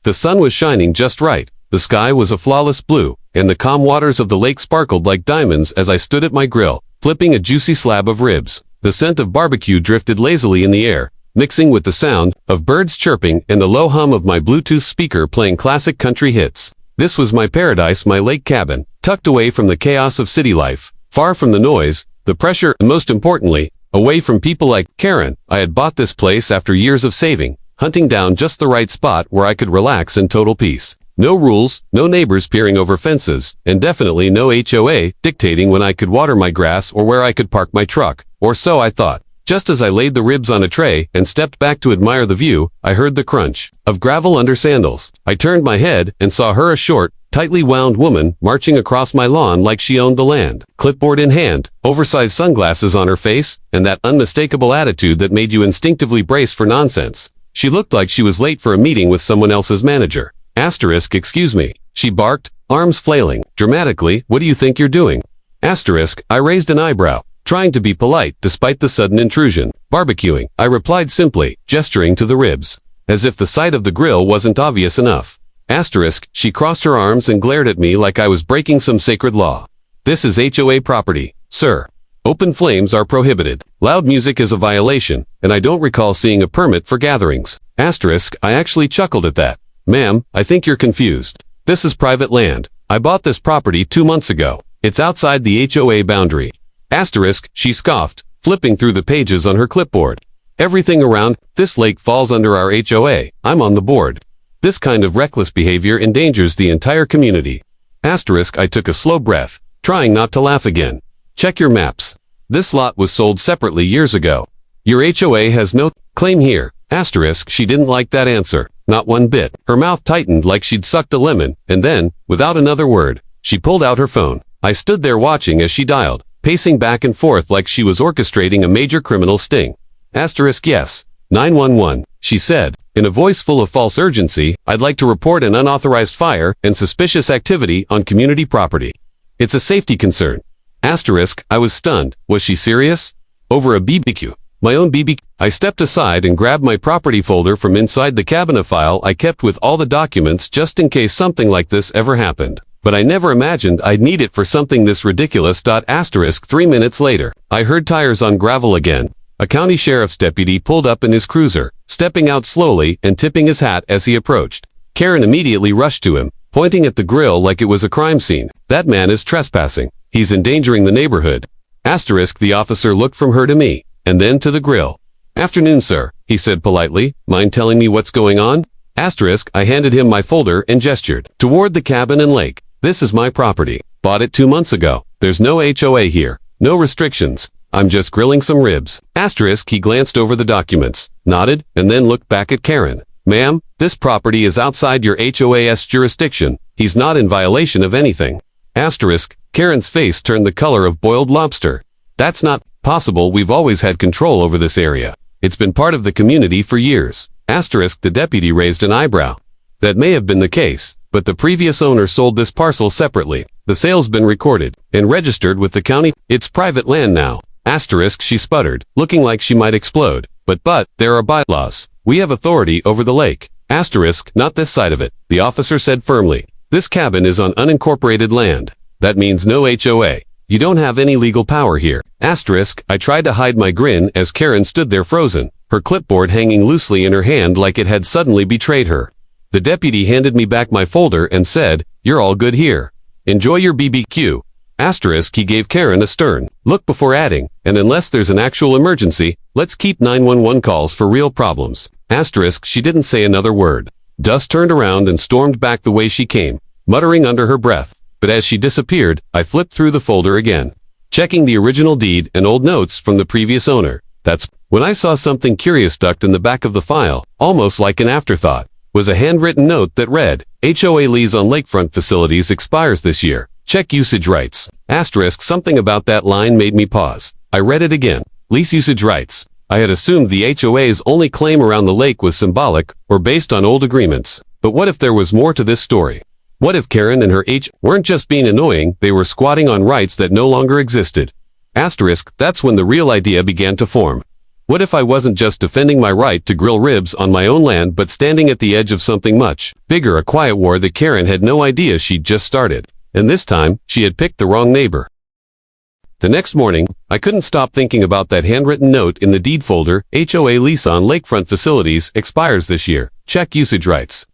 The sun was shining just right, the sky was a flawless blue, and the calm waters of the lake sparkled like diamonds as I stood at my grill, flipping a juicy slab of ribs. The scent of barbecue drifted lazily in the air, mixing with the sound of birds chirping and the low hum of my Bluetooth speaker playing classic country hits. This was my paradise, my lake cabin, tucked away from the chaos of city life, far from the noise, the pressure, and most importantly, away from people like Karen. I had bought this place after years of saving, hunting down just the right spot where I could relax in total peace. No rules, no neighbors peering over fences, and definitely no HOA dictating when I could water my grass or where I could park my truck, or so I thought. Just as I laid the ribs on a tray and stepped back to admire the view, I heard the crunch of gravel under sandals. I turned my head and saw her, a short, tightly wound woman, marching across my lawn like she owned the land. Clipboard in hand, oversized sunglasses on her face, and that unmistakable attitude that made you instinctively brace for nonsense. She looked like she was late for a meeting with someone else's manager. Excuse me, she barked, arms flailing. Dramatically, what do you think you're doing? I raised an eyebrow, trying to be polite despite the sudden intrusion. Barbecuing, I replied simply, gesturing to the ribs, as if the sight of the grill wasn't obvious enough. She crossed her arms and glared at me like I was breaking some sacred law. This is HOA property, sir. Open flames are prohibited. Loud music is a violation, and I don't recall seeing a permit for gatherings. I actually chuckled at that. Ma'am, I think you're confused. This is private land. I bought this property 2 months ago. It's outside the HOA boundary. She scoffed, flipping through the pages on her clipboard. Everything around this lake falls under our HOA. I'm on the board. This kind of reckless behavior endangers the entire community. I took a slow breath, trying not to laugh again. Check your maps. This lot was sold separately years ago. Your HOA has no claim here. She didn't like that answer. Not one bit. Her mouth tightened like she'd sucked a lemon, and then, without another word, she pulled out her phone. I stood there watching as she dialed, pacing back and forth like she was orchestrating a major criminal sting. Yes. 911, she said, in a voice full of false urgency. I'd like to report an unauthorized fire and suspicious activity on community property. It's a safety concern. I was stunned. Was she serious? Over a BBQ. My own BBQ. I stepped aside and grabbed my property folder from inside the cabinet file I kept with all the documents just in case something like this ever happened. But I never imagined I'd need it for something this ridiculous. 3 minutes later, I heard tires on gravel again. A county sheriff's deputy pulled up in his cruiser, stepping out slowly and tipping his hat as he approached. Karen immediately rushed to him, pointing at the grill like it was a crime scene. That man is trespassing. He's endangering the neighborhood. The officer looked from her to me, and then to the grill. Afternoon, sir, he said politely. Mind telling me what's going on? I handed him my folder and gestured toward the cabin and lake. This is my property. Bought it 2 months ago. There's no HOA here. No restrictions. I'm just grilling some ribs. He glanced over the documents, nodded, and then looked back at Karen. Ma'am, this property is outside your HOA's jurisdiction. He's not in violation of anything. Karen's face turned the color of boiled lobster. That's not possible. We've always had control over this area. It's been part of the community for years. The deputy raised an eyebrow. That may have been the case, but the previous owner sold this parcel separately. The sale's been recorded and registered with the county. It's private land now. She sputtered, looking like she might explode. But, there are bylaws. We have authority over the lake. Not this side of it, the officer said firmly. This cabin is on unincorporated land. That means no HOA. You don't have any legal power here. I tried to hide my grin as Karen stood there frozen, her clipboard hanging loosely in her hand like it had suddenly betrayed her. The deputy handed me back my folder and said, "You're all good here. Enjoy your BBQ." He gave Karen a stern look before adding, "And unless there's an actual emergency, let's keep 911 calls for real problems." She didn't say another word. Dust turned around and stormed back the way she came, muttering under her breath. But as she disappeared, I flipped through the folder again, checking the original deed and old notes from the previous owner. That's when I saw something curious tucked in the back of the file, almost like an afterthought. Was a handwritten note that read, "HOA lease on lakefront facilities expires this year. Check usage rights." Something about that line made me pause. I read it again. Lease usage rights. I had assumed the HOA's only claim around the lake was symbolic or based on old agreements. But what if there was more to this story? What if Karen and her weren't just being annoying, they were squatting on rights that no longer existed? That's when the real idea began to form. What if I wasn't just defending my right to grill ribs on my own land but standing at the edge of something much bigger, a quiet war that Karen had no idea she'd just started. And this time, she had picked the wrong neighbor. The next morning, I couldn't stop thinking about that handwritten note in the deed folder. HOA lease on lakefront facilities expires this year. Check usage rights.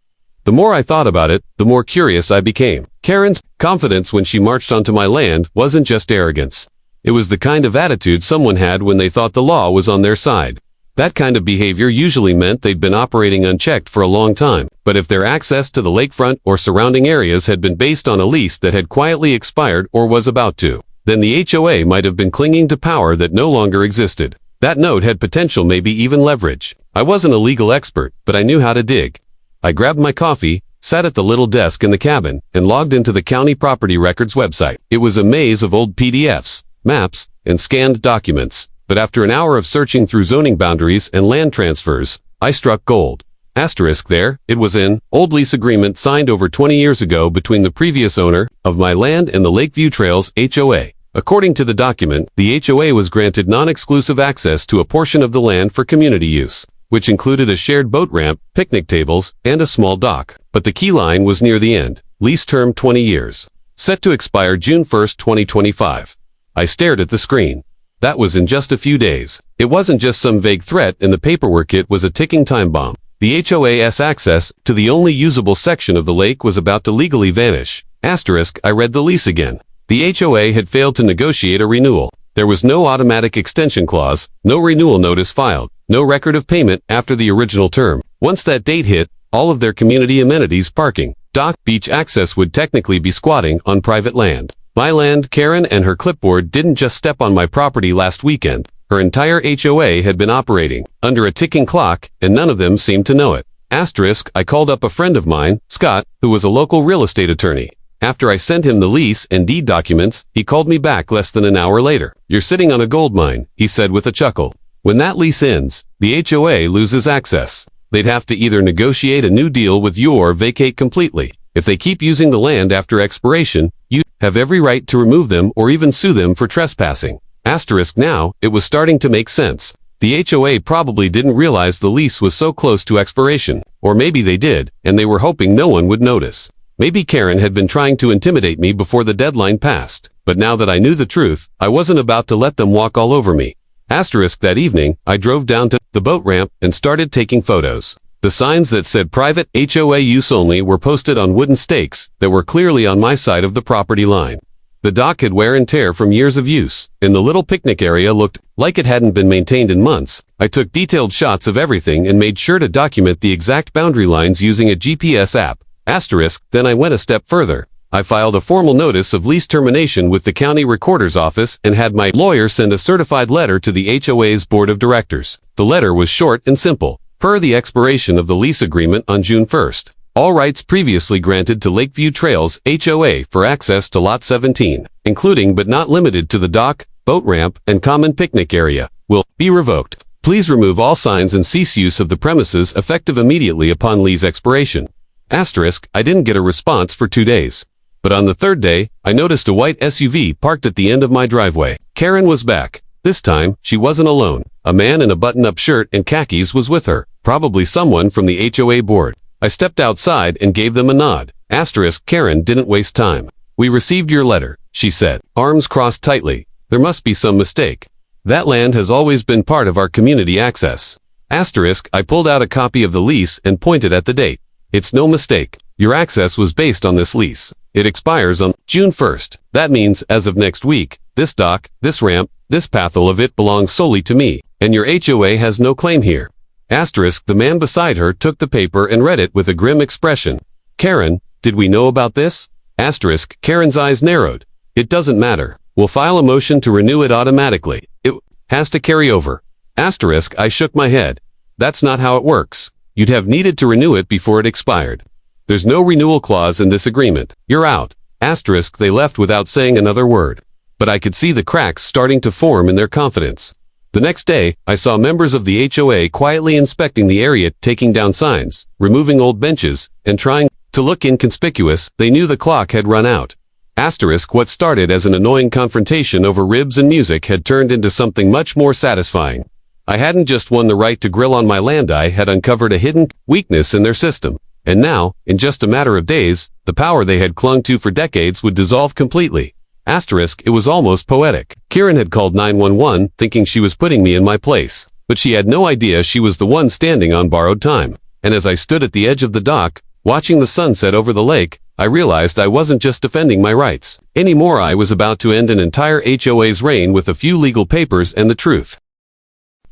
The more I thought about it, the more curious I became. Karen's confidence when she marched onto my land wasn't just arrogance. It was the kind of attitude someone had when they thought the law was on their side. That kind of behavior usually meant they'd been operating unchecked for a long time, but if their access to the lakefront or surrounding areas had been based on a lease that had quietly expired or was about to, then the HOA might have been clinging to power that no longer existed. That note had potential, maybe even leverage. I wasn't a legal expert, but I knew how to dig. I grabbed my coffee, sat at the little desk in the cabin, and logged into the county property records website. It was a maze of old PDFs, maps, and scanned documents, but after an hour of searching through zoning boundaries and land transfers, I struck gold. Asterisk there, it was an old lease agreement signed over 20 years ago between the previous owner of my land and the Lakeview Trails HOA. According to the document, the HOA was granted non-exclusive access to a portion of the land for community use, which included a shared boat ramp, picnic tables, and a small dock. But the key line was near the end. Lease term 20 years. Set to expire June 1, 2025. I stared at the screen. That was in just a few days. It wasn't just some vague threat in the paperwork, it was a ticking time bomb. The HOA's access to the only usable section of the lake was about to legally vanish. Asterisk, I read the lease again. The HOA had failed to negotiate a renewal. There was no automatic extension clause, no renewal notice filed, no record of payment after the original term. Once that date hit, all of their community amenities, parking, dock, beach access would technically be squatting on private land. My land. Karen and her clipboard didn't just step on my property last weekend. Her entire HOA had been operating under a ticking clock, and none of them seemed to know it. Asterisk, I called up a friend of mine, Scott, who was a local real estate attorney. After I sent him the lease and deed documents, he called me back less than an hour later. You're sitting on a gold mine, he said with a chuckle. When that lease ends, the HOA loses access. They'd have to either negotiate a new deal with you or vacate completely. If they keep using the land after expiration, you have every right to remove them or even sue them for trespassing. Asterisk, now, it was starting to make sense. The HOA probably didn't realize the lease was so close to expiration. Or maybe they did, and they were hoping no one would notice. Maybe Karen had been trying to intimidate me before the deadline passed. But now that I knew the truth, I wasn't about to let them walk all over me. Asterisk, that evening, I drove down to the boat ramp and started taking photos. The signs that said private HOA use only were posted on wooden stakes that were clearly on my side of the property line. The dock had wear and tear from years of use, and the little picnic area looked like it hadn't been maintained in months. I took detailed shots of everything and made sure to document the exact boundary lines using a GPS app. Asterisk, then I went a step further. I filed a formal notice of lease termination with the county recorder's office and had my lawyer send a certified letter to the HOA's board of directors. The letter was short and simple. Per the expiration of the lease agreement on June 1st, all rights previously granted to Lakeview Trails HOA for access to Lot 17, including but not limited to the dock, boat ramp, and common picnic area, will be revoked. Please remove all signs and cease use of the premises effective immediately upon lease expiration. Asterisk, I didn't get a response for 2 days. But on the third day, I noticed a white SUV parked at the end of my driveway. Karen was back. This time, she wasn't alone. A man in a button-up shirt and khakis was with her, probably someone from the HOA board. I stepped outside and gave them a nod. Asterisk, Karen didn't waste time. We received your letter, she said, arms crossed tightly. There must be some mistake. That land has always been part of our community access. Asterisk, I pulled out a copy of the lease and pointed at the date. It's no mistake. Your access was based on this lease. It expires on June 1st. That means, as of next week, this dock, this ramp, this path, all of it belongs solely to me, and your HOA has no claim here. Asterisk, the man beside her took the paper and read it with a grim expression. Karen, did we know about this? Asterisk, Karen's eyes narrowed. It doesn't matter. We'll file a motion to renew it automatically. It has to carry over. Asterisk, I shook my head. That's not how it works. You'd have needed to renew it before it expired. There's no renewal clause in this agreement. You're out. Asterisk, they left without saying another word. But I could see the cracks starting to form in their confidence. The next day, I saw members of the HOA quietly inspecting the area, taking down signs, removing old benches, and trying to look inconspicuous. They knew the clock had run out. Asterisk, what started as an annoying confrontation over ribs and music had turned into something much more satisfying. I hadn't just won the right to grill on my land, I had uncovered a hidden weakness in their system. And now, in just a matter of days, the power they had clung to for decades would dissolve completely. Asterisk, it was almost poetic. Karen had called 911, thinking she was putting me in my place. But she had no idea she was the one standing on borrowed time. And as I stood at the edge of the dock, watching the sunset over the lake, I realized I wasn't just defending my rights. Anymore, I was about to end an entire HOA's reign with a few legal papers and the truth.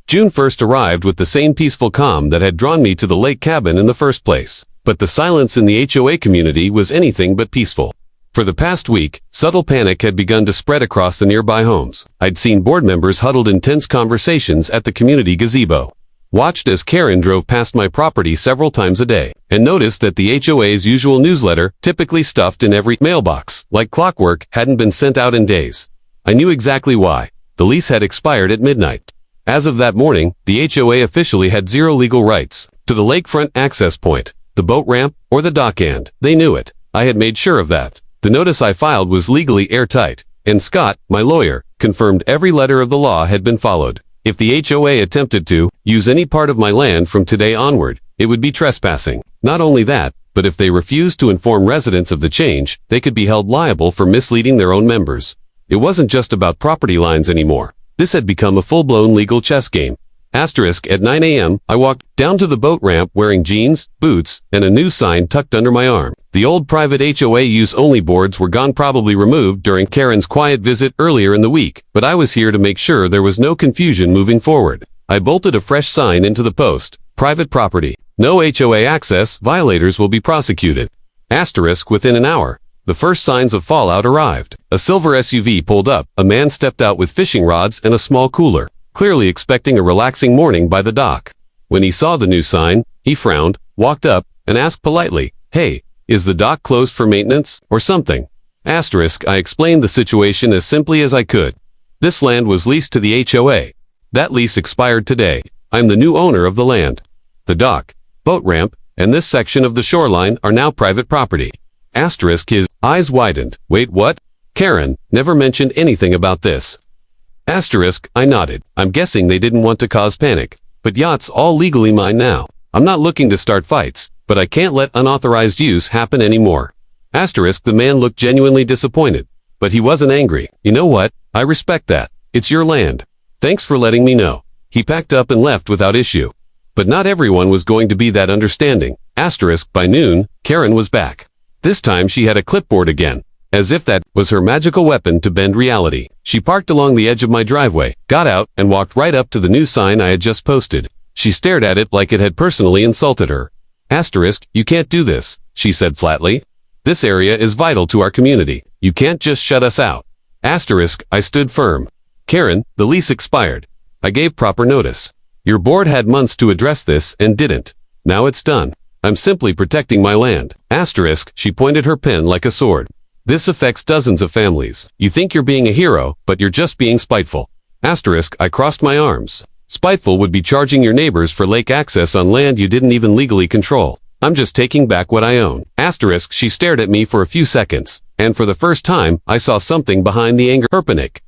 June 1st arrived with the same peaceful calm that had drawn me to the lake cabin in the first place. But the silence in the HOA community was anything but peaceful. For the past week, subtle panic had begun to spread across the nearby homes. I'd seen board members huddled in tense conversations at the community gazebo, watched as Karen drove past my property several times a day, and noticed that the HOA's usual newsletter, typically stuffed in every mailbox, like clockwork, hadn't been sent out in days. I knew exactly why. The lease had expired at midnight. As of that morning, the HOA officially had zero legal rights to the lakefront access point, the boat ramp, or the dock, and they knew it. I had made sure of that. The notice I filed was legally airtight, and Scott, my lawyer, confirmed every letter of the law had been followed. If the HOA attempted to use any part of my land from today onward, it would be trespassing. Not only that, but if they refused to inform residents of the change, they could be held liable for misleading their own members. It wasn't just about property lines anymore. This had become a full-blown legal chess game. Asterisk, at 9 a.m., I walked down to the boat ramp wearing jeans, boots, and a new sign tucked under my arm. The old private HOA use-only boards were gone, probably removed during Karen's quiet visit earlier in the week, but I was here to make sure there was no confusion moving forward. I bolted a fresh sign into the post. Private property. No HOA access. Violators will be prosecuted. Asterisk, within an hour, the first signs of fallout arrived. A silver SUV pulled up. A man stepped out with fishing rods and a small cooler, clearly expecting a relaxing morning by the dock. When he saw the new sign, he frowned, walked up, and asked politely, "Hey, is the dock closed for maintenance, or something?" Asterisk, I explained the situation as simply as I could. This land was leased to the HOA. That lease expired today. I'm the new owner of the land. The dock, boat ramp, and this section of the shoreline are now private property. Asterisk, his eyes widened. Wait, what? Karen never mentioned anything about this. Asterisk, I nodded. I'm guessing they didn't want to cause panic. But yacht's all legally mine now. I'm not looking to start fights, but I can't let unauthorized use happen anymore. Asterisk, the man looked genuinely disappointed. But he wasn't angry. You know what? I respect that. It's your land. Thanks for letting me know. He packed up and left without issue. But not everyone was going to be that understanding. Asterisk, by noon, Karen was back. This time she had a clipboard again, as if that was her magical weapon to bend reality. She parked along the edge of my driveway, got out, and walked right up to the new sign I had just posted. She stared at it like it had personally insulted her. Asterisk, you can't do this, she said flatly. This area is vital to our community. You can't just shut us out. Asterisk, I stood firm. Karen, the lease expired. I gave proper notice. Your board had months to address this and didn't. Now it's done. I'm simply protecting my land. Asterisk, she pointed her pen like a sword. This affects dozens of families. You think you're being a hero, but you're just being spiteful. Asterisk, I crossed my arms. Spiteful would be charging your neighbors for lake access on land you didn't even legally control. I'm just taking back what I own. Asterisk, she stared at me for a few seconds, and for the first time, I saw something behind the anger.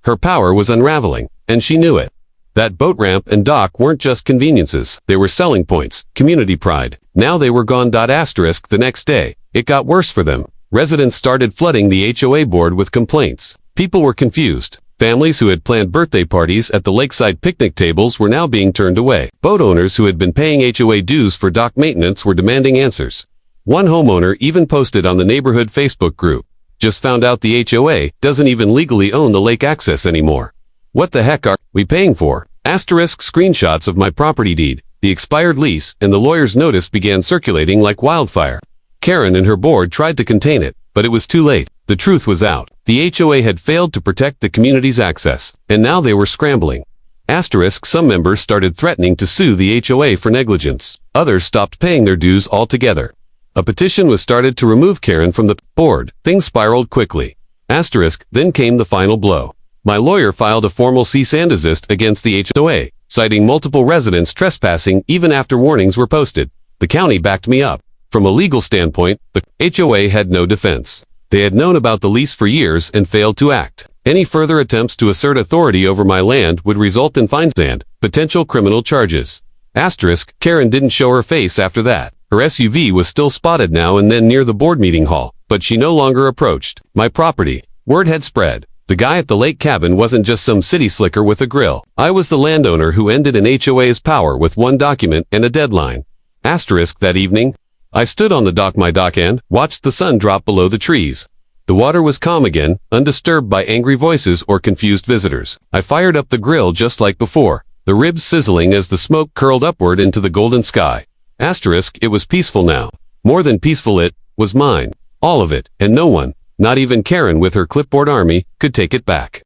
Her power was unraveling, and she knew it. That boat ramp and dock weren't just conveniences. They were selling points, community pride. Now they were gone. Asterisk, the next day, it got worse for them. Residents started flooding the HOA board with complaints. People were confused. Families who had planned birthday parties at the lakeside picnic tables were now being turned away. Boat owners who had been paying HOA dues for dock maintenance were demanding answers. One homeowner even posted on the neighborhood Facebook group, "Just found out the HOA doesn't even legally own the lake access anymore. What the heck are we paying for?" Asterisk, screenshots of my property deed, the expired lease, and the lawyer's notice began circulating like wildfire. Karen and her board tried to contain it, but it was too late. The truth was out. The HOA had failed to protect the community's access, and now they were scrambling. Asterisk, some members started threatening to sue the HOA for negligence. Others stopped paying their dues altogether. A petition was started to remove Karen from the board. Things spiraled quickly. Asterisk, then came the final blow. My lawyer filed a formal cease and desist against the HOA, citing multiple residents trespassing even after warnings were posted. The county backed me up. From a legal standpoint, the HOA had no defense. They had known about the lease for years and failed to act. Any further attempts to assert authority over my land would result in fines and potential criminal charges. Asterisk, Karen didn't show her face after that. Her SUV was still spotted now and then near the board meeting hall, but she no longer approached my property. Word had spread. The guy at the lake cabin wasn't just some city slicker with a grill. I was the landowner who ended an HOA's power with one document and a deadline. Asterisk, that evening, I stood on the dock and watched the sun drop below the trees. The water was calm again, undisturbed by angry voices or confused visitors. I fired up the grill just like before, the ribs sizzling as the smoke curled upward into the golden sky. Asterisk, it was peaceful now. More than peaceful, it was mine. All of it, and no one, not even Karen with her clipboard army, could take it back.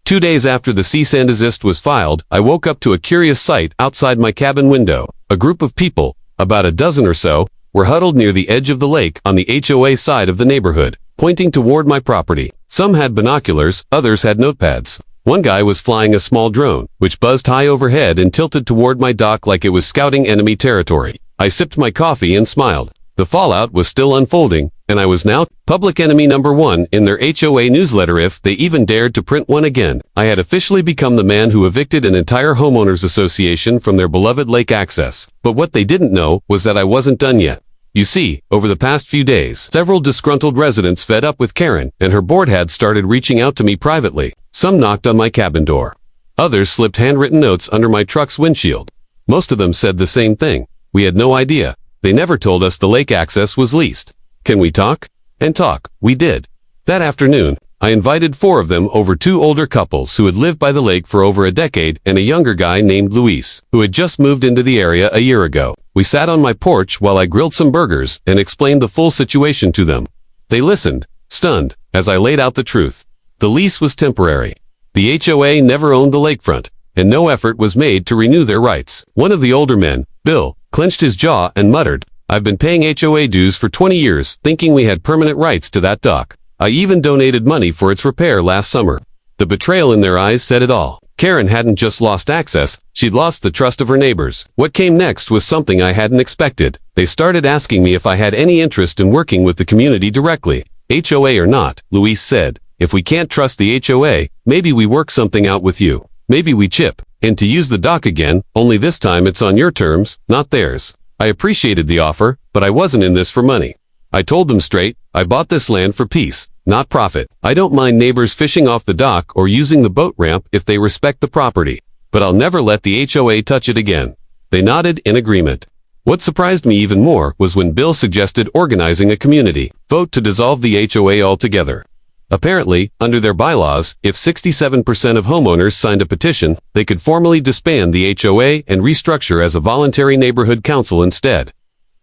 2 days after the cease and desist was filed, I woke up to a curious sight outside my cabin window. A group of people, about a dozen or so, were huddled near the edge of the lake on the HOA side of the neighborhood, pointing toward my property. Some had binoculars, others had notepads. One guy was flying a small drone, which buzzed high overhead and tilted toward my dock like it was scouting enemy territory. I sipped my coffee and smiled. The fallout was still unfolding, and I was now public enemy number one in their HOA newsletter if they even dared to print one again. I had officially become the man who evicted an entire homeowners association from their beloved lake access. But what they didn't know was that I wasn't done yet. You see, over the past few days, several disgruntled residents fed up with Karen and her board had started reaching out to me privately. Some knocked on my cabin door. Others slipped handwritten notes under my truck's windshield. Most of them said the same thing. We had no idea. They never told us the lake access was leased. Can we talk? And talk. We did. That afternoon, I invited 4 of them over 2 older couples who had lived by the lake for over a decade and a younger guy named Luis, who had just moved into the area a year ago. We sat on my porch while I grilled some burgers and explained the full situation to them. They listened, stunned, as I laid out the truth. The lease was temporary. The HOA never owned the lakefront, and no effort was made to renew their rights. One of the older men, Bill, clenched his jaw and muttered, "I've been paying HOA dues for 20 years, thinking we had permanent rights to that dock. I even donated money for its repair last summer." The betrayal in their eyes said it all. Karen hadn't just lost access, she'd lost the trust of her neighbors. What came next was something I hadn't expected. They started asking me if I had any interest in working with the community directly. HOA or not, Luis said, if we can't trust the HOA, maybe we work something out with you. Maybe we chip. And to use the dock again, only this time it's on your terms, not theirs. I appreciated the offer, but I wasn't in this for money. I told them straight, I bought this land for peace, not profit. I don't mind neighbors fishing off the dock or using the boat ramp if they respect the property, but I'll never let the HOA touch it again. They nodded in agreement. What surprised me even more was when Bill suggested organizing a community vote to dissolve the HOA altogether. Apparently, under their bylaws, if 67% of homeowners signed a petition, they could formally disband the HOA and restructure as a voluntary neighborhood council instead.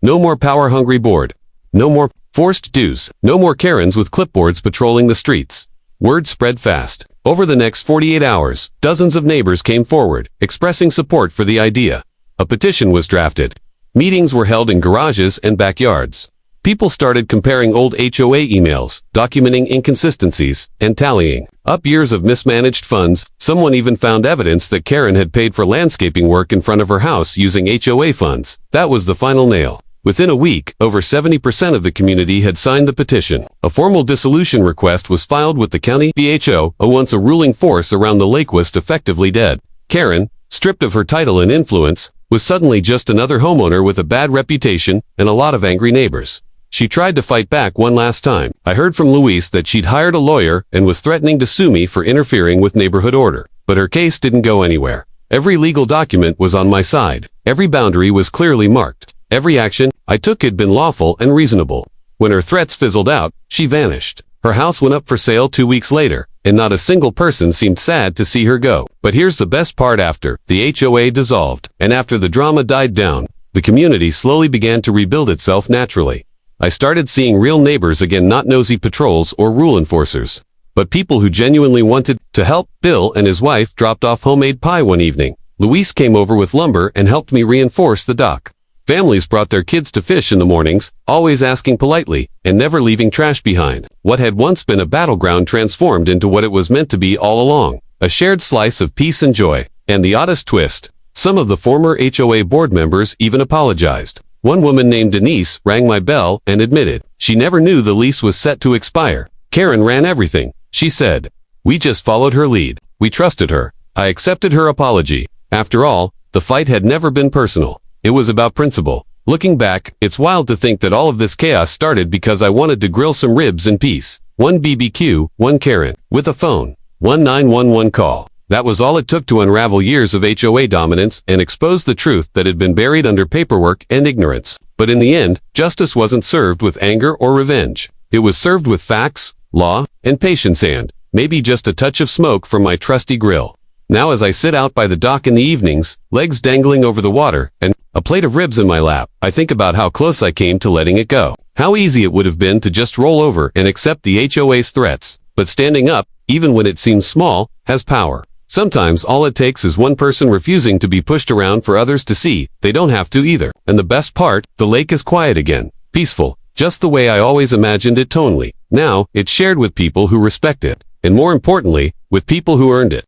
No more power-hungry board. No more forced dues. No more Karens with clipboards patrolling the streets. Word spread fast. Over the next 48 hours, dozens of neighbors came forward, expressing support for the idea. A petition was drafted. Meetings were held in garages and backyards. People started comparing old HOA emails, documenting inconsistencies, and tallying up years of mismanaged funds. Someone even found evidence that Karen had paid for landscaping work in front of her house using HOA funds. That was the final nail. Within a week, over 70% of the community had signed the petition. A formal dissolution request was filed with the county BHO, once a ruling force around the lake was effectively dead. Karen, stripped of her title and influence, was suddenly just another homeowner with a bad reputation and a lot of angry neighbors. She tried to fight back one last time. I heard from Luis that she'd hired a lawyer and was threatening to sue me for interfering with neighborhood order. But her case didn't go anywhere. Every legal document was on my side. Every boundary was clearly marked. Every action I took had been lawful and reasonable. When her threats fizzled out, she vanished. Her house went up for sale 2 weeks later, and not a single person seemed sad to see her go. But here's the best part: after the HOA dissolved, and after the drama died down, the community slowly began to rebuild itself naturally. I started seeing real neighbors again, not nosy patrols or rule enforcers, but people who genuinely wanted to help. Bill and his wife dropped off homemade pie one evening. Luis came over with lumber and helped me reinforce the dock. Families brought their kids to fish in the mornings, always asking politely and never leaving trash behind. What had once been a battleground transformed into what it was meant to be all along, a shared slice of peace and joy. And the oddest twist, some of the former HOA board members even apologized. One woman named Denise rang my bell and admitted she never knew the lease was set to expire. Karen ran everything, she said. We just followed her lead. We trusted her. I accepted her apology, After all, the fight had never been personal. It was about principle. Looking back, it's wild to think that all of this chaos started because I wanted to grill some ribs in peace. One BBQ, one Karen, with a phone, one 911 call. That was all it took to unravel years of HOA dominance and expose the truth that had been buried under paperwork and ignorance. But in the end, justice wasn't served with anger or revenge. It was served with facts, law, and patience and, maybe just a touch of smoke from my trusty grill. Now as I sit out by the dock in the evenings, legs dangling over the water, and a plate of ribs in my lap, I think about how close I came to letting it go. How easy it would have been to just roll over and accept the HOA's threats. But standing up, even when it seems small, has power. Sometimes all it takes is one person refusing to be pushed around for others to see. They don't have to either. And the best part, the lake is quiet again. Peaceful. Just the way I always imagined it tonally. Now, it's shared with people who respect it. And more importantly, with people who earned it.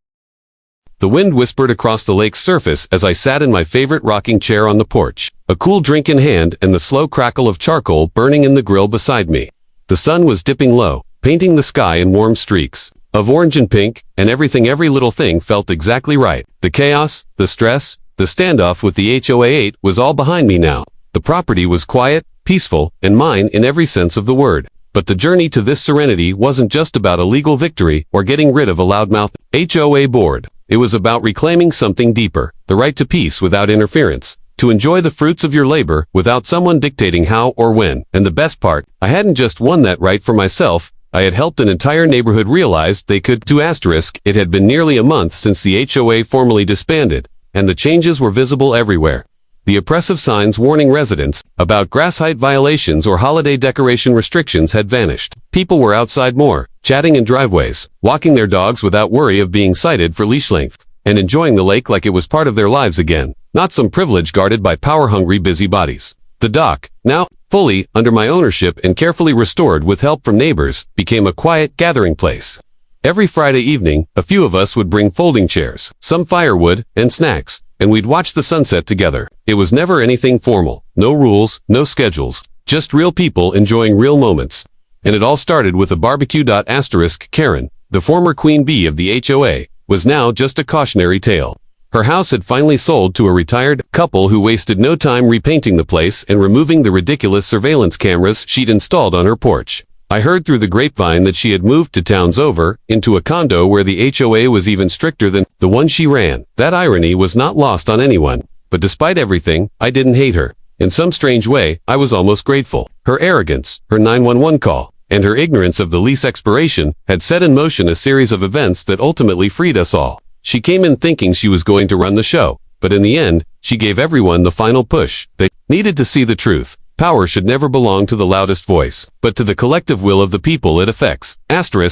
The wind whispered across the lake's surface as I sat in my favorite rocking chair on the porch, a cool drink in hand and the slow crackle of charcoal burning in the grill beside me. The sun was dipping low, painting the sky in warm streaks of orange and pink, and every little thing felt exactly right. The chaos, the stress, the standoff with the HOA 8 was all behind me now. The property was quiet, peaceful, and mine in every sense of the word. But the journey to this serenity wasn't just about a legal victory or getting rid of a loudmouth HOA board. It was about reclaiming something deeper, the right to peace without interference, to enjoy the fruits of your labor without someone dictating how or when. And the best part, I hadn't just won that right for myself, I had helped an entire neighborhood realize they could too. It had been nearly a month since the HOA formally disbanded, and the changes were visible everywhere. The oppressive signs warning residents about grass height violations or holiday decoration restrictions had vanished. People were outside more, chatting in driveways, walking their dogs without worry of being cited for leash length, and enjoying the lake like it was part of their lives again, not some privilege guarded by power-hungry busybodies. The dock, now fully under my ownership and carefully restored with help from neighbors, became a quiet gathering place. Every Friday evening, a few of us would bring folding chairs, some firewood, and snacks, and we'd watch the sunset together. It was never anything formal, no rules, no schedules, just real people enjoying real moments. And it all started with a barbecue. Karen, the former queen bee of the HOA, was now just a cautionary tale. Her house had finally sold to a retired couple who wasted no time repainting the place and removing the ridiculous surveillance cameras she'd installed on her porch. I heard through the grapevine that she had moved to towns over, into a condo where the HOA was even stricter than the one she ran. That irony was not lost on anyone. But despite everything, I didn't hate her. In some strange way, I was almost grateful. Her arrogance, her 911 call, and her ignorance of the lease expiration had set in motion a series of events that ultimately freed us all. She came in thinking she was going to run the show, but in the end, she gave everyone the final push. They needed to see the truth. Power should never belong to the loudest voice, but to the collective will of the people it affects.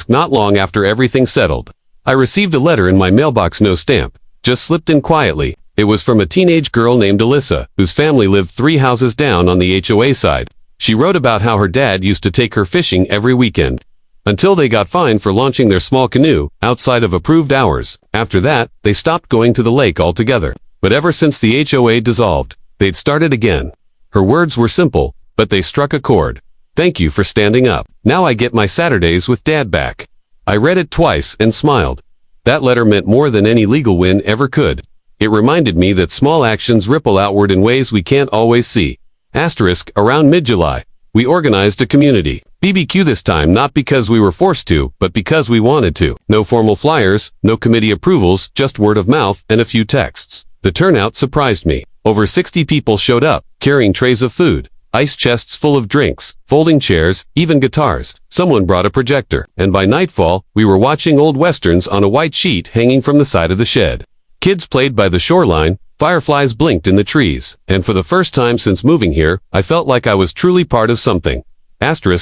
Not long after everything settled, I received a letter in my mailbox, no stamp, just slipped in quietly. It was from a teenage girl named Alyssa, whose family lived 3 houses down on the HOA side. She wrote about how her dad used to take her fishing every weekend, until they got fined for launching their small canoe outside of approved hours. After that, they stopped going to the lake altogether. But ever since the HOA dissolved, they'd started again. Her words were simple, but they struck a chord. Thank you for standing up. Now I get my Saturdays with Dad back. I read it twice and smiled. That letter meant more than any legal win ever could. It reminded me that small actions ripple outward in ways we can't always see. Around mid-July, we organized a community BBQ, this time not because we were forced to, but because we wanted to. No formal flyers, no committee approvals, just word of mouth and a few texts. The turnout surprised me. Over 60 people showed up, carrying trays of food, ice chests full of drinks, folding chairs, even guitars. Someone brought a projector, and by nightfall, we were watching old westerns on a white sheet hanging from the side of the shed. Kids played by the shoreline, fireflies blinked in the trees, and for the first time since moving here, I felt like I was truly part of something.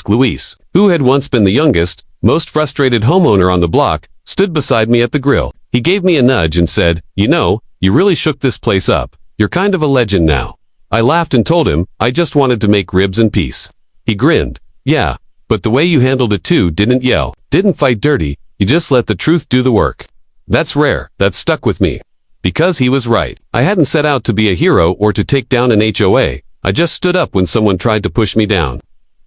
Luis, who had once been the youngest, most frustrated homeowner on the block, stood beside me at the grill. He gave me a nudge and said, "You know, you really shook this place up. You're kind of a legend now." I laughed and told him, I just wanted to make ribs in peace. He grinned. "Yeah, but the way you handled it too, didn't yell, didn't fight dirty, you just let the truth do the work." That's rare, that stuck with me. Because he was right. I hadn't set out to be a hero or to take down an HOA, I just stood up when someone tried to push me down.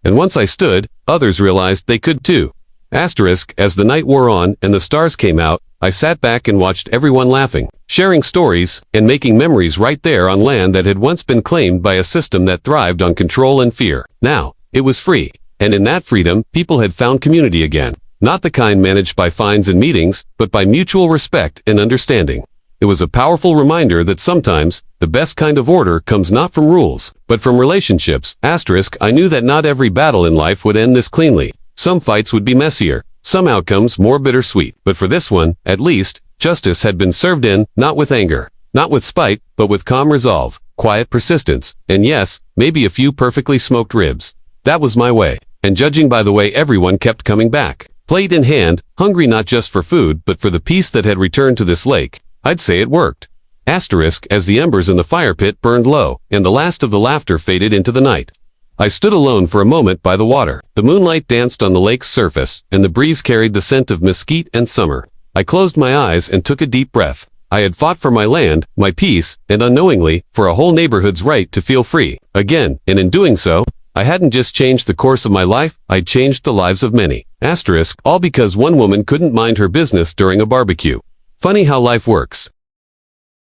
And once I stood, others realized they could too. As the night wore on and the stars came out, I sat back and watched everyone laughing, sharing stories, and making memories right there on land that had once been claimed by a system that thrived on control and fear. Now, it was free. And in that freedom, people had found community again. Not the kind managed by fines and meetings, but by mutual respect and understanding. It was a powerful reminder that sometimes, the best kind of order comes not from rules, but from relationships. I knew that not every battle in life would end this cleanly. Some fights would be messier, some outcomes more bittersweet. But for this one, at least, justice had been served in, not with anger, not with spite, but with calm resolve, quiet persistence, and yes, maybe a few perfectly smoked ribs. That was my way. And judging by the way everyone kept coming back, plate in hand, hungry not just for food, but for the peace that had returned to this lake, I'd say it worked. As the embers in the fire pit burned low, and the last of the laughter faded into the night. I stood alone for a moment by the water. The moonlight danced on the lake's surface, and the breeze carried the scent of mesquite and summer. I closed my eyes and took a deep breath. I had fought for my land, my peace, and unknowingly, for a whole neighborhood's right to feel free. Again, and in doing so, I hadn't just changed the course of my life, I'd changed the lives of many. All because one woman couldn't mind her business during a barbecue. Funny how life works.